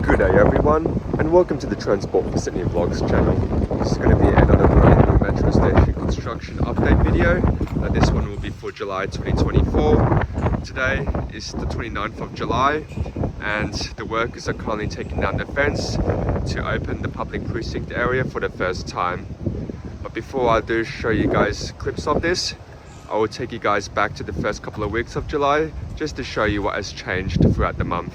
Good day everyone, and welcome to the Transport for Sydney Vlogs channel. This is going to be another Barangaroo Metro Station construction update video. This one will be for July 2024. Today is the 29th of July, and the workers are currently taking down the fence to open the public precinct area for the first time. But before I do show you guys clips of this, I will take you guys back to the first couple of weeks of July just to show you what has changed throughout the month.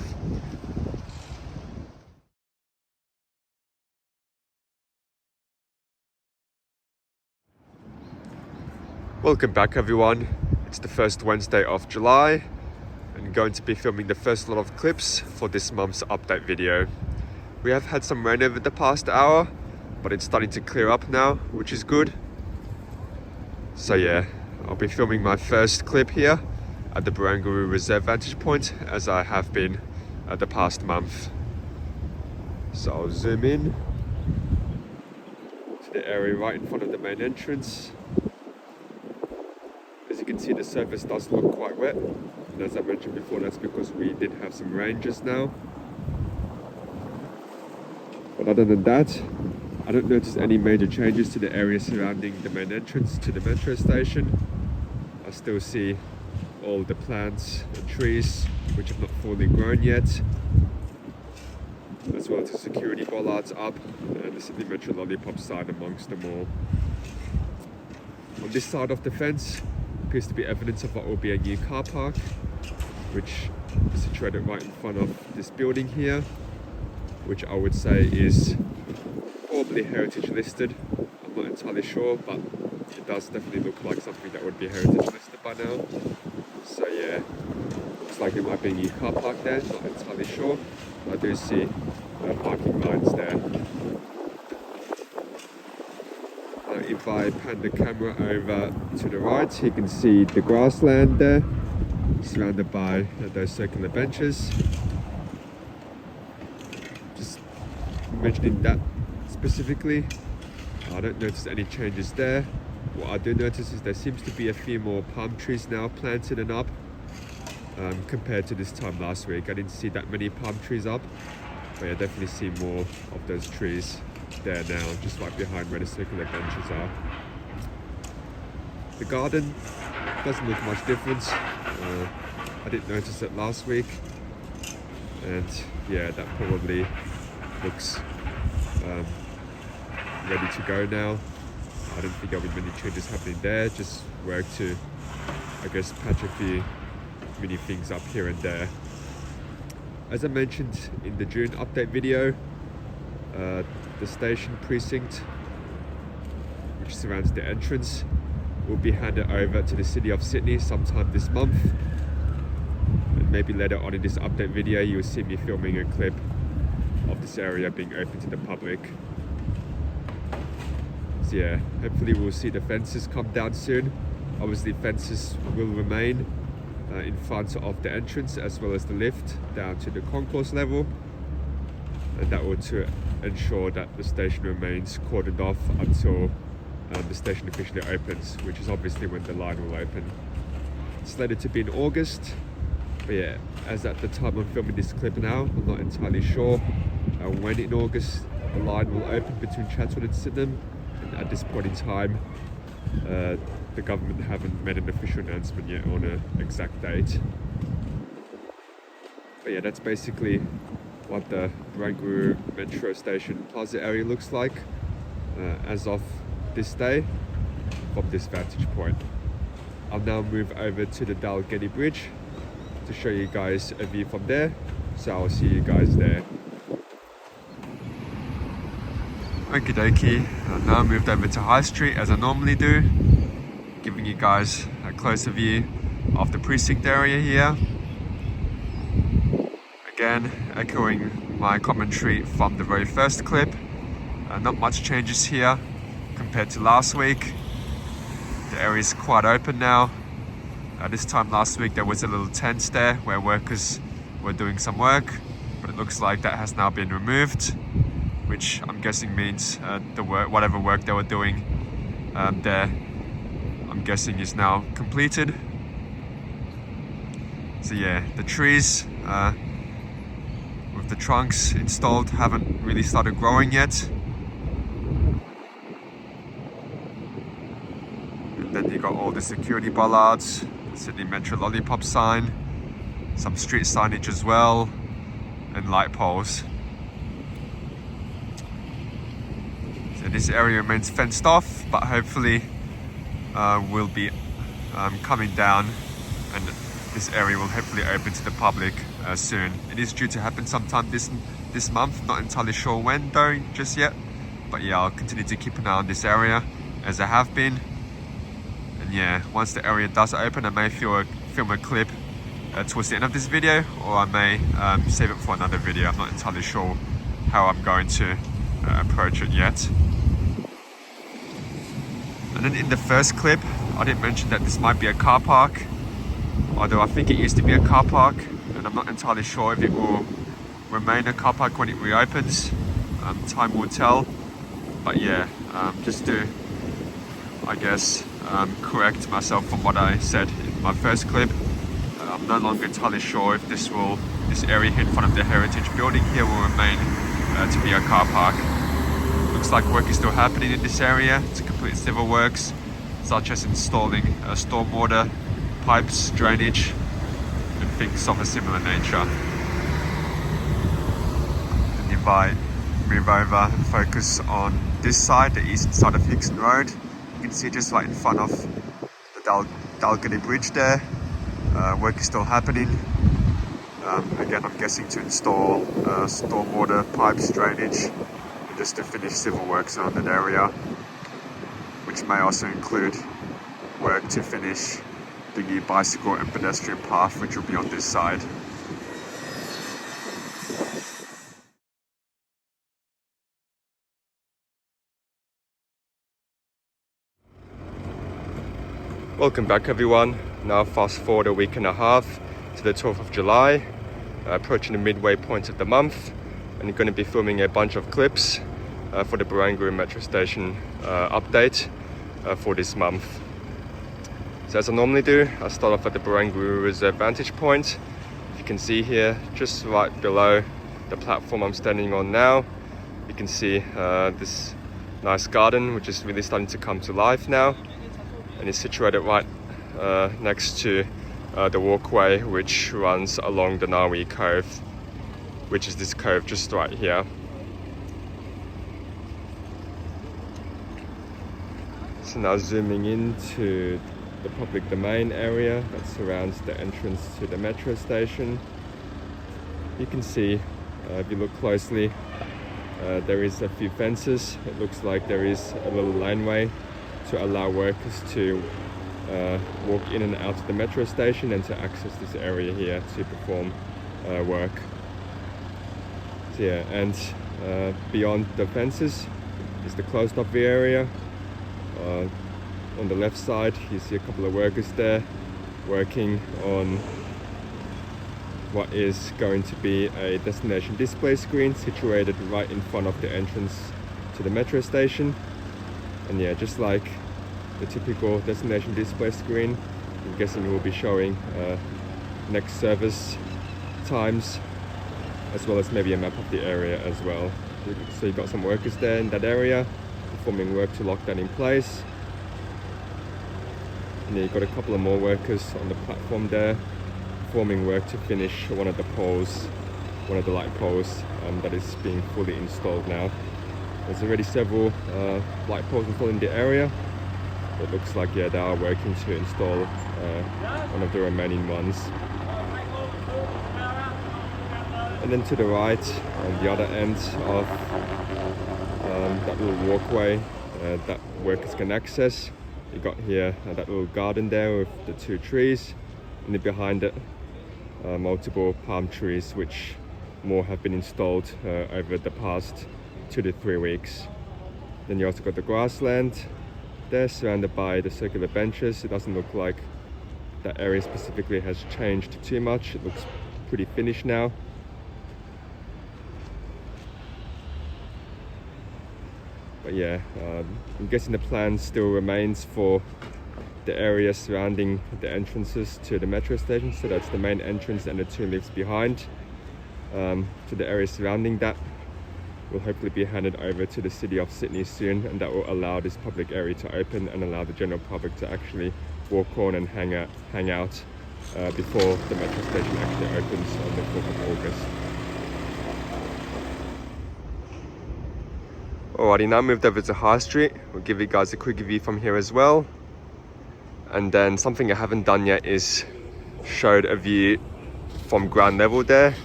Welcome back everyone. It's the first Wednesday of July and I'm going to be filming the first lot of clips for this month's update video. We have had some rain over the past hour, but it's starting to clear up now, which is good. So yeah, I'll be filming my first clip here at the Barangaroo Reserve Vantage Point, as I have been the past month. So I'll zoom in to the area right in front of the main entrance. As you can see, the surface does look quite wet, and as I mentioned before, that's because we did have some rain just now. But other than that, I don't notice any major changes to the area surrounding the main entrance to the metro station. I still see all the plants and trees which have not fully grown yet, as well as the security bollards up and the Sydney Metro lollipop sign amongst them all. On this side of the fence appears to be evidence of what will be a new car park, which is situated right in front of this building here, which I would say is probably heritage listed. I'm not entirely sure, but it does definitely look like something that would be heritage listed by now. So yeah, looks like there might be a new car park there, not entirely sure. I do see parking lines there. If I pan the camera over to the right, you can see the grassland there, surrounded by those circular benches. Just mentioning that specifically, I don't notice any changes there. What I do notice is there seems to be a few more palm trees now planted and up compared to this time last week. I didn't see that many palm trees up, but I definitely see more of those trees there now, just right behind where the circular benches are. The garden doesn't look much different. I didn't notice it last week, and yeah, that probably looks ready to go now. I don't think there'll be many changes happening there, just work to, I guess, patch a few mini things up here and there. As I mentioned in the June update video, the station precinct, which surrounds the entrance, will be handed over to the City of Sydney sometime this month. And maybe later on in this update video, you'll see me filming a clip of this area being open to the public. So yeah, hopefully we'll see the fences come down soon. Obviously fences will remain in front of the entrance, as well as the lift down to the concourse level. And that will to ensure that the station remains cordoned off until the station officially opens, which is obviously when the line will open. It's slated to be in August, but yeah, as at the time I'm filming this clip now, I'm not entirely sure when in August the line will open between Chatswood and Sydenham. And at this point in time, the government haven't made an official announcement yet on an exact date. But yeah, that's basically what the Barangaroo Metro Station Plaza area looks like as of this day from this vantage point. I'll now move over to the Dalgety Bridge to show you guys a view from there, so I'll see you guys there. Okie dokie, I've now moved over to High Street as I normally do, giving you guys a closer view of the precinct area here. Again, echoing my commentary from the very first clip, not much changes here compared to last week. The area is quite open now. This time last week there was a little tent there where workers were doing some work, but it looks like that has now been removed, which I'm guessing means whatever work they were doing there, I'm guessing is now completed. So yeah, the trees the trunks installed haven't really started growing yet. And then you got all the security bollards, the Sydney Metro lollipop sign, some street signage as well, and light poles. So this area remains fenced off, but hopefully will be coming down, and this area will hopefully open to the public soon. It is due to happen sometime this month, not entirely sure when though just yet, but yeah, I'll continue to keep an eye on this area as I have been. And yeah, once the area does open, I may film a clip towards the end of this video, or I may save it for another video. I'm not entirely sure how I'm going to approach it yet. And then in the first clip, I didn't mention that this might be a car park, although I think it used to be a car park, and I'm not entirely sure if it will remain a car park when it reopens. Time will tell. But yeah, just to, I guess, correct myself from what I said in my first clip, I'm no longer entirely sure if this area here in front of the heritage building here will remain to be a car park. Looks like work is still happening in this area to complete civil works, such as installing stormwater pipes, drainage, and things of a similar nature. And if I move over and focus on this side, the eastern side of Hickson Road, you can see just right in front of the Dalgety Bridge there, work is still happening. Again, I'm guessing to install stormwater pipes, drainage, and just to finish civil works around that area, which may also include work to finish the new bicycle and pedestrian path, which will be on this side. Welcome back everyone. Now fast forward a week and a half to the 12th of July, approaching the midway point of the month, and you're going to be filming a bunch of clips for the Barangaroo Metro Station update for this month. So as I normally do, I start off at the Barangaroo Reserve vantage point. You can see here, just right below the platform I'm standing on now, you can see this nice garden, which is really starting to come to life now. And it's situated right next to the walkway which runs along the Nawi Cove, which is this cove just right here. So now zooming into the public domain area that surrounds the entrance to the metro station, you can see, if you look closely, there is a few fences. It looks like there is a little laneway to allow workers to walk in and out of the metro station and to access this area here to perform work. So yeah, and beyond the fences is the closed off view area. On the left side you see a couple of workers there working on what is going to be a destination display screen situated right in front of the entrance to the metro station. And yeah, just like the typical destination display screen, I'm guessing it will be showing next service times, as well as maybe a map of the area as well. So you've got some workers there in that area performing work to lock that in place. And then you've got a couple of more workers on the platform there performing work to finish one of the poles, one of the light poles that is being fully installed now. There's already several light poles installed in the area. It looks like, yeah, they are working to install one of the remaining ones. And then to the right, on the other end of that little walkway that workers can access, you got here that little garden there with the two trees, and then behind it multiple palm trees, which more have been installed over the past 2 to 3 weeks. Then you also got the grassland there surrounded by the circular benches. It doesn't look like that area specifically has changed too much. It looks pretty finished now. But yeah, I'm guessing the plan still remains for the area surrounding the entrances to the metro station. So that's the main entrance and the two lifts behind. to the area surrounding that will hopefully be handed over to the City of Sydney soon, and that will allow this public area to open and allow the general public to actually walk on and hang out before the metro station actually opens on the 4th of August. Alrighty, now moved over to High Street. We'll give you guys a quick view from here as well. And then something I haven't done yet is showed a view from ground level there.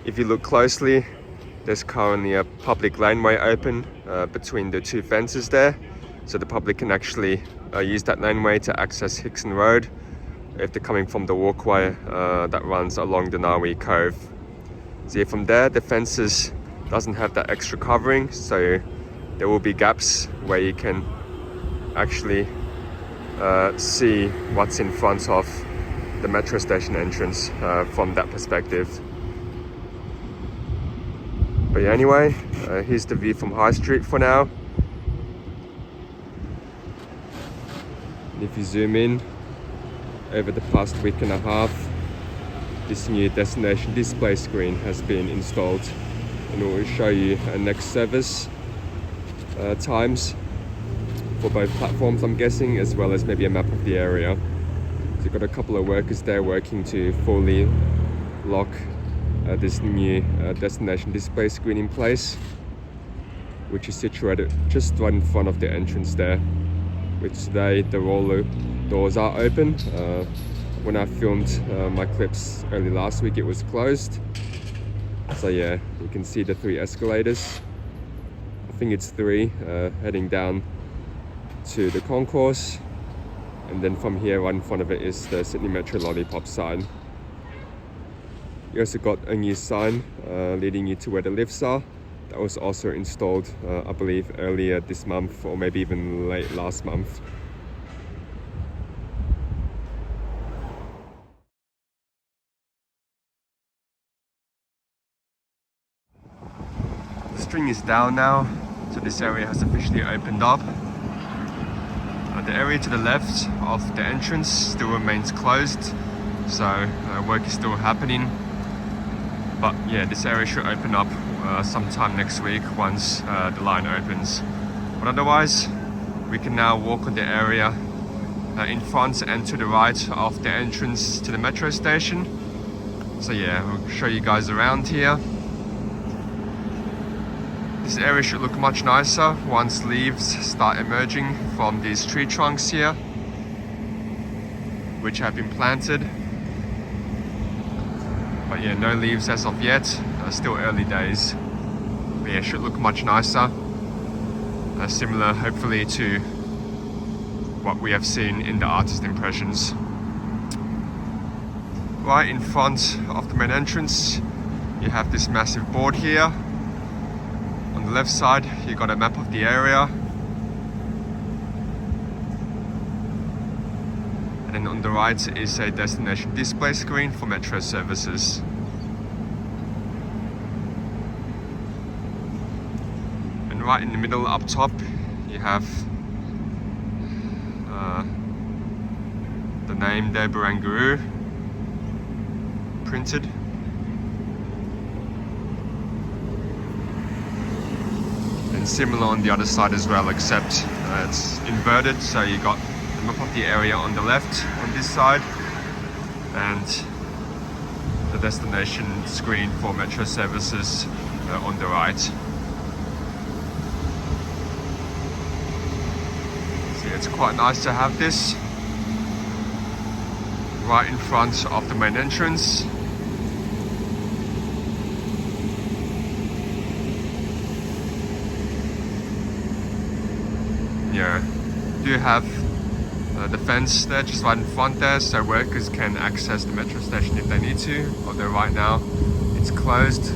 If you look closely, there's currently a public laneway open between the two fences there. So the public can actually use that laneway to access Hickson Road if they're coming from the walkway that runs along the Narwee Cove. So from there, the fences doesn't have that extra covering, so there will be gaps where you can actually see what's in front of the metro station entrance from that perspective. But yeah, anyway, here's the view from High Street for now. And if you zoom in, over the past week and a half, this new destination display screen has been installed, and it will show you next service times for both platforms, I'm guessing, as well as maybe a map of the area. So you've got a couple of workers there working to fully lock this new destination display screen in place, which is situated just right in front of the entrance there, which today the roller doors are open. When I filmed my clips early last week, it was closed. So yeah, you can see the 3 escalators. I think it's 3 heading down to the concourse, and then from here right in front of it is the Sydney Metro Lollipop sign. You also got a new sign leading you to where the lifts are. That was also installed, I believe, earlier this month, or maybe even late last month. The string is down now, so this area has officially opened up. The area to the left of the entrance still remains closed, so work is still happening. But yeah, this area should open up sometime next week once the line opens. But otherwise, we can now walk on the area in front and to the right of the entrance to the metro station. So yeah, we'll show you guys around here. This area should look much nicer once leaves start emerging from these tree trunks here, which have been planted. But yeah, no leaves as of yet, still early days. But yeah, should look much nicer. Similar, hopefully, to what we have seen in the artist impressions. Right in front of the main entrance, you have this massive board here. On the left side, you got a map of the area. And then on the right is a destination display screen for metro services. And right in the middle up top, you have the name there, Barangaroo, printed. And similar on the other side as well, except it's inverted, so you got the map of the area on the left on this side and the destination screen for metro services on the right. So it's quite nice to have this right in front of the main entrance. Yeah, do have the fence there just right in front there, so workers can access the metro station if they need to, although right now it's closed.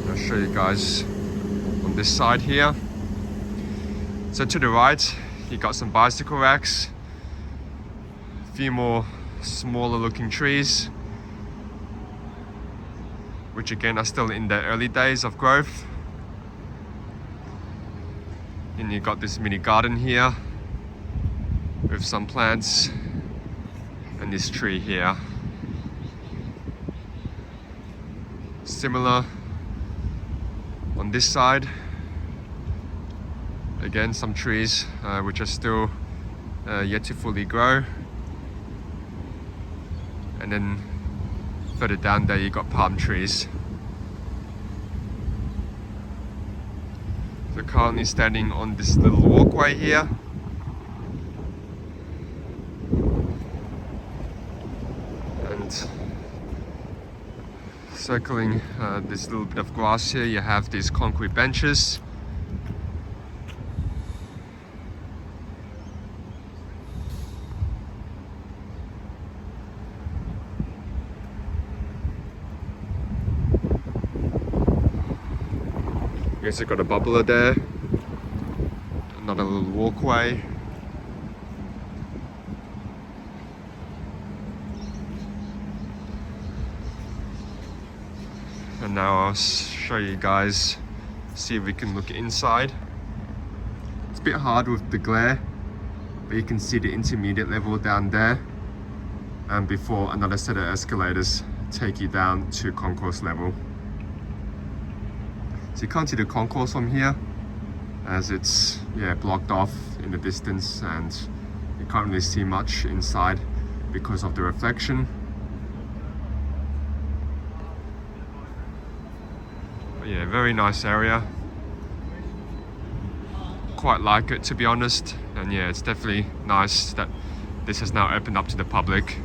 I'll show you guys on this side here. So to the right, you got some bicycle racks, a few more smaller looking trees, which again are still in the early days of growth. And you got this mini garden here with some plants and this tree here. similar on this side. Again, some trees which are still yet to fully grow. And then further down there you got palm trees. So currently standing on this little walkway here. And circling this little bit of grass here, you have these concrete benches. You also got a bubbler there, another little walkway. And now I'll show you guys, see if we can look inside. It's a bit hard with the glare, but you can see the intermediate level down there, and before another set of escalators take you down to concourse level. So you can't see the concourse from here, as it's blocked off in the distance, and you can't really see much inside because of the reflection. But yeah, very nice area. Quite like it, to be honest, and yeah, it's definitely nice that this has now opened up to the public.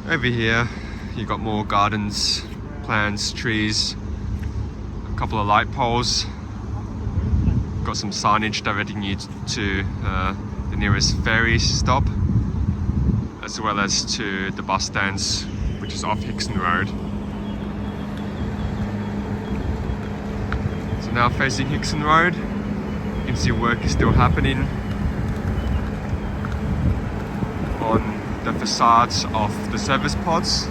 Over here you got more gardens, plants, trees, a couple of light poles, got some signage directing you to the nearest ferry stop, as well as to the bus stands, which is off Hickson Road. So now facing Hickson Road, you can see work is still happening on the facades of the service pods.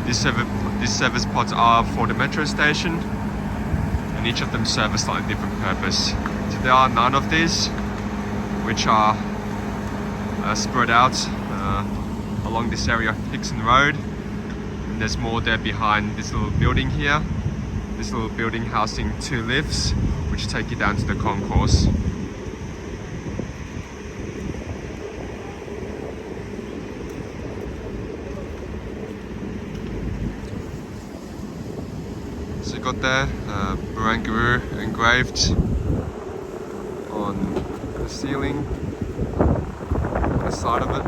These service pods are for the metro station, and each of them serve a slightly different purpose. So there are 9 of these, which are spread out along this area of Hickson Road, and there's more there behind this little building here. This little building housing 2 lifts, which take you down to the concourse. So you got there Barangaroo engraved on the ceiling, on the side of it.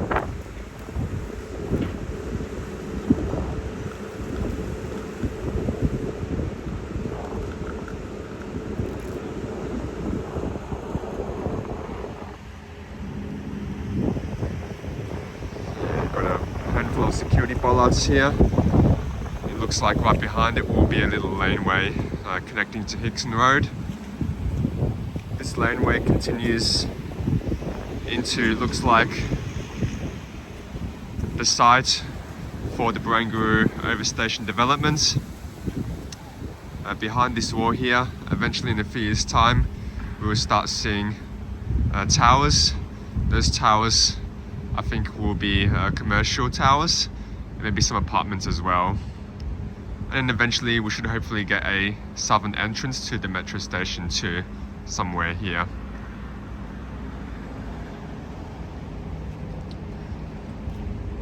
Got a handful of security bollards here. Looks like right behind it will be a little laneway connecting to Hickson Road. This laneway continues into, looks like, the site for the Barangaroo Overstation developments. Behind this wall here, eventually in a few years' time, we will start seeing towers. Those towers, I think, will be commercial towers, and maybe some apartments as well. And eventually we should hopefully get a southern entrance to the metro station too, somewhere here.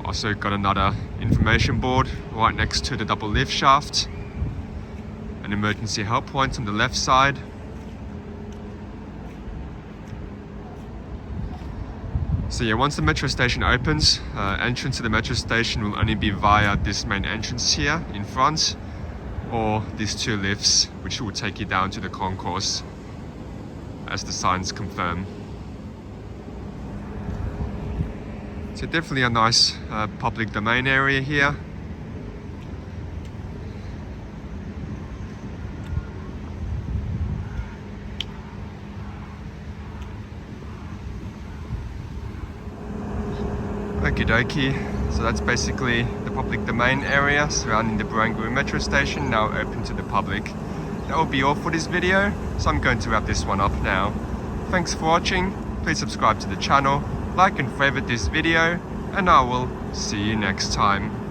Also got another information board right next to the double lift shaft. An emergency help point on the left side. So yeah, once the metro station opens, entrance to the metro station will only be via this main entrance here in front, or these 2 lifts, which will take you down to the concourse, as the signs confirm. So definitely a nice public domain area here. Okie dokie, so that's basically the public domain area surrounding the Barangaroo Metro Station, now open to the public. That will be all for this video, so I'm going to wrap this one up now. Thanks for watching, please subscribe to the channel, like and favorite this video, and I will see you next time.